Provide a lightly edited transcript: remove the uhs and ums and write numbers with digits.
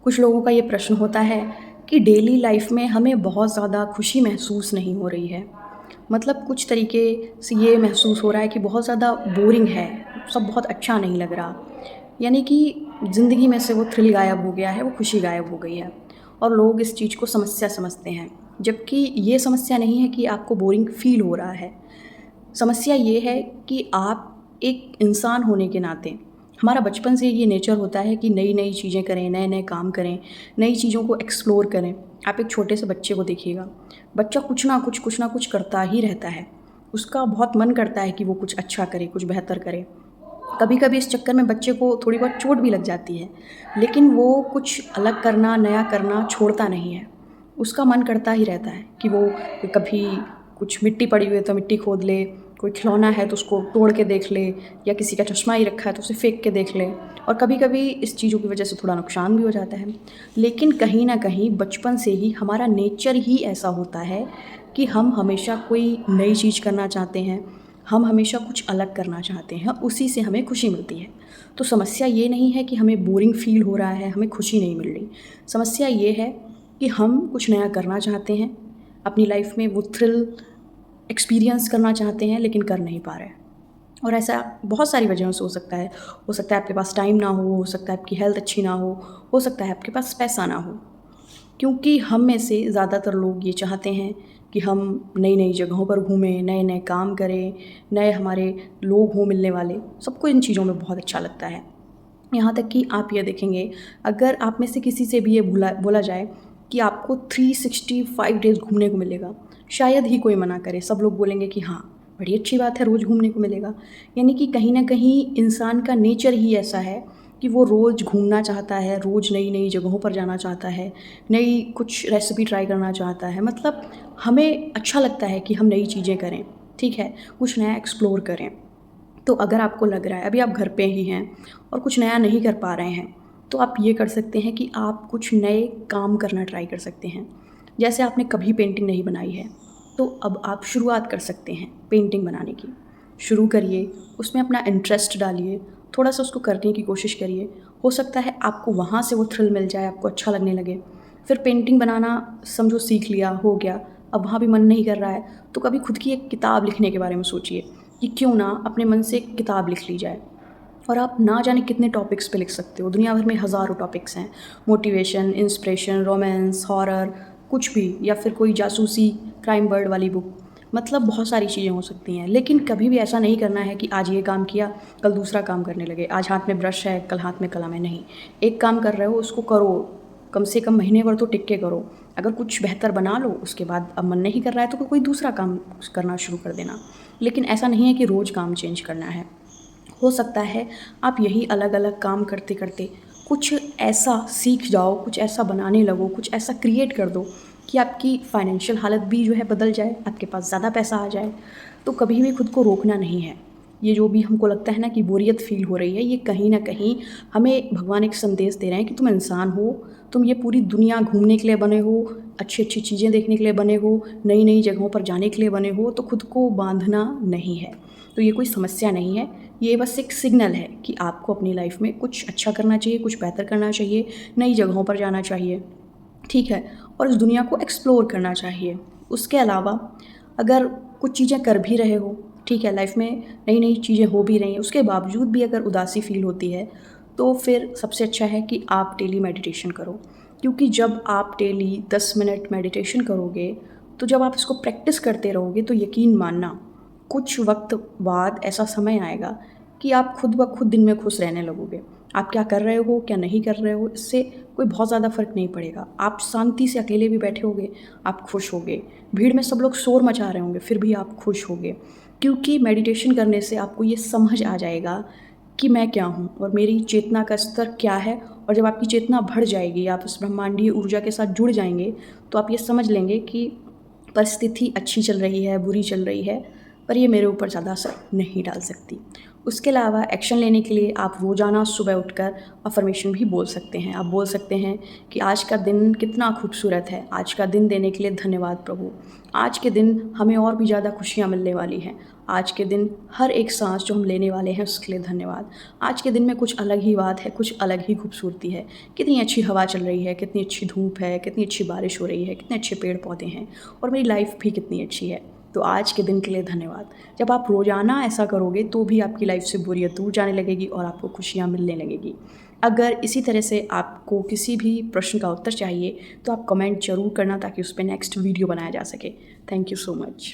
कुछ लोगों का ये प्रश्न होता है कि डेली लाइफ में हमें बहुत ज़्यादा खुशी महसूस नहीं हो रही है। मतलब कुछ तरीके से ये महसूस हो रहा है कि बहुत ज़्यादा बोरिंग है, सब बहुत अच्छा नहीं लग रहा। यानी कि ज़िंदगी में से वो थ्रिल गायब हो गया है, वो खुशी गायब हो गई है और लोग इस चीज़ को समस्या समझते हैं। जबकि ये समस्या नहीं है कि आपको बोरिंग फ़ील हो रहा है। समस्या ये है कि आप एक इंसान होने के नाते हमारा बचपन से ये नेचर होता है कि नई-नई चीज़ें करें, नए-नए काम करें, नई चीज़ों को एक्सप्लोर करें। आप एक छोटे से बच्चे को देखिएगा, बच्चा कुछ ना कुछ करता ही रहता है। उसका बहुत मन करता है कि वो कुछ अच्छा करे, कुछ बेहतर करे। कभी-कभी इस चक्कर में बच्चे को थोड़ी बहुत चोट भी लग जाती है, लेकिन वो कुछ अलग करना, नया करना छोड़ता नहीं है। उसका मन करता ही रहता है कि वो कभी कुछ मिट्टी पड़ी हुई है तो मिट्टी खोद ले, कोई खिलौना है तो उसको तोड़ के देख ले या किसी का चश्मा ही रखा है तो उसे फेंक के देख ले और कभी-कभी इस चीज़ों की वजह से थोड़ा नुकसान भी हो जाता है। लेकिन कहीं न कहीं बचपन से ही हमारा नेचर ही ऐसा होता है कि हम हमेशा कोई नई चीज़ करना चाहते हैं, हम हमेशा कुछ अलग करना चाहते हैं, उसी से हमें खुशी मिलती है। तो समस्या ये नहीं है कि हमें बोरिंग फ़ील हो रहा है, हमें खुशी नहीं मिल रही। समस्या ये है कि हम कुछ नया करना चाहते हैं, अपनी लाइफ़ में वो थ्रिल एक्सपीरियंस करना चाहते हैं लेकिन कर नहीं पा रहे हैं। और ऐसा बहुत सारी वजहों से हो सकता है। हो सकता है आपके पास टाइम ना हो सकता है आपकी हेल्थ अच्छी ना हो सकता है आपके पास पैसा ना हो। क्योंकि हम में से ज़्यादातर लोग ये चाहते हैं कि हम नई-नई जगहों पर घूमें, नए-नए काम करें, नए हमारे लोग हों मिलने वाले, सबको इन चीज़ों में बहुत अच्छा लगता है। यहाँ तक कि आप ये देखेंगे, अगर आप में से किसी से भी ये बोला बोला जाए कि आपको 365 डेज़ घूमने को मिलेगा, शायद ही कोई मना करे। सब लोग बोलेंगे कि हाँ, बड़ी अच्छी बात है, रोज़ घूमने को मिलेगा। यानी कि कहीं न कहीं इंसान का नेचर ही ऐसा है कि वो रोज़ घूमना चाहता है, रोज़ नई-नई जगहों पर जाना चाहता है, नई कुछ रेसिपी ट्राई करना चाहता है। मतलब हमें अच्छा लगता है कि हम नई चीज़ें करें, ठीक है? कुछ नया एक्सप्लोर करें। तो अगर आपको लग रहा है अभी आप घर पे ही हैं और कुछ नया नहीं कर पा रहे हैं, तो आप ये कर सकते हैं कि आप कुछ नए काम करना ट्राई कर सकते हैं। जैसे आपने कभी पेंटिंग नहीं बनाई है, तो अब आप शुरुआत कर सकते हैं पेंटिंग बनाने की। शुरू करिए, उसमें अपना इंटरेस्ट डालिए, थोड़ा-सा उसको करने की कोशिश करिए। हो सकता है आपको वहाँ से वो थ्रिल मिल जाए, आपको अच्छा लगने लगे। फिर पेंटिंग बनाना समझो सीख लिया, हो गया, अब वहाँ भी मन नहीं कर रहा है, तो कभी खुद की एक किताब लिखने के बारे में सोचिए कि क्यों ना अपने मन से एक किताब लिख ली जाए। और आप ना जाने कितने टॉपिक्स पे लिख सकते हो, दुनिया भर में हज़ारों टॉपिक्स हैं। मोटिवेशन, इंस्पिरेशन, रोमांस, हॉरर, कुछ भी या फिर कोई जासूसी, क्राइम बर्ड वाली बुक, मतलब बहुत सारी चीज़ें हो सकती हैं। लेकिन कभी भी ऐसा नहीं करना है कि आज ये काम किया, कल दूसरा काम करने लगे। आज हाथ में ब्रश है, कल हाथ में कलम है, नहीं। एक काम कर रहे हो, उसको करो, कम से कम महीने भर तो टिक के करो। अगर कुछ बेहतर बना लो, उसके बाद अब मन नहीं कर रहा है, तो कोई दूसरा काम करना शुरू कर देना। लेकिन ऐसा नहीं है कि रोज़ काम चेंज करना है। हो सकता है आप यही अलग-अलग काम करते-करते कुछ ऐसा सीख जाओ, कुछ ऐसा बनाने लगो, कुछ ऐसा क्रिएट कर दो कि आपकी फाइनेंशियल हालत भी जो है बदल जाए, आपके पास ज़्यादा पैसा आ जाए। तो कभी भी खुद को रोकना नहीं है। ये जो भी हमको लगता है ना कि बोरियत फ़ील हो रही है, ये कहीं न कहीं हमें भगवान एक संदेश दे रहे हैं कि तुम इंसान हो, तुम ये पूरी दुनिया घूमने के लिए बने हो, अच्छी-अच्छी चीज़ें देखने के लिए बने हो, नई-नई जगहों पर जाने के लिए बने हो, तो खुद को बाँधना नहीं है। तो ये कोई समस्या नहीं है, ये बस एक सिग्नल है कि आपको अपनी लाइफ़ में कुछ अच्छा करना चाहिए, कुछ बेहतर करना चाहिए, नई जगहों पर जाना चाहिए, ठीक है? और इस दुनिया को एक्सप्लोर करना चाहिए। उसके अलावा अगर कुछ चीज़ें कर भी रहे हो, ठीक है, लाइफ़ में नई-नई चीज़ें हो भी रही हैं, उसके बावजूद भी अगर उदासी फ़ील होती है, तो फिर सबसे अच्छा है कि आप डेली मेडिटेशन करो। क्योंकि जब आप डेली 10 मिनट मेडिटेशन करोगे, तो जब आप इसको प्रैक्टिस करते रहोगे, तो यकीन मानना कुछ वक़्त बाद ऐसा समय आएगा कि आप खुद ब खुद दिन में खुश रहने लगोगे। आप क्या कर रहे हो, क्या नहीं कर रहे हो, इससे कोई बहुत ज़्यादा फ़र्क नहीं पड़ेगा। आप शांति से अकेले भी बैठे होगे, आप खुश होगे। भीड़ में सब लोग शोर मचा रहे होंगे, फिर भी आप खुश होगे। क्योंकि मेडिटेशन करने से आपको ये समझ आ जाएगा कि मैं क्या हूँ और मेरी चेतना का स्तर क्या है। और जब आपकी चेतना बढ़ जाएगी, आप इस ब्रह्मांडीय ऊर्जा के साथ जुड़ जाएँगे, तो आप ये समझ लेंगे कि परिस्थिति अच्छी चल रही है, बुरी चल रही है, पर ये मेरे ऊपर ज़्यादा असर नहीं डाल सकती। उसके अलावा एक्शन लेने के लिए आप रोज़ाना सुबह उठकर अफ़र्मेशन भी बोल सकते हैं। आप बोल सकते हैं कि आज का दिन कितना खूबसूरत है, आज का दिन देने के लिए धन्यवाद प्रभु। आज के दिन हमें और भी ज़्यादा खुशियाँ मिलने वाली हैं। आज के दिन हर एक साँस जो हम लेने वाले हैं उसके लिए धन्यवाद। आज के दिन में कुछ अलग ही बात है, कुछ अलग ही खूबसूरती है। कितनी अच्छी हवा चल रही है, कितनी अच्छी धूप है, कितनी अच्छी बारिश हो रही है, कितने अच्छे पेड़-पौधे हैं और मेरी लाइफ़ भी कितनी अच्छी है। तो आज के दिन के लिए धन्यवाद। जब आप रोज़ाना ऐसा करोगे तो भी आपकी लाइफ़ से बोरियत दूर जाने लगेगी और आपको खुशियाँ मिलने लगेगी। अगर इसी तरह से आपको किसी भी प्रश्न का उत्तर चाहिए तो आप कमेंट ज़रूर करना ताकि उस पे नेक्स्ट वीडियो बनाया जा सके। Thank you so much.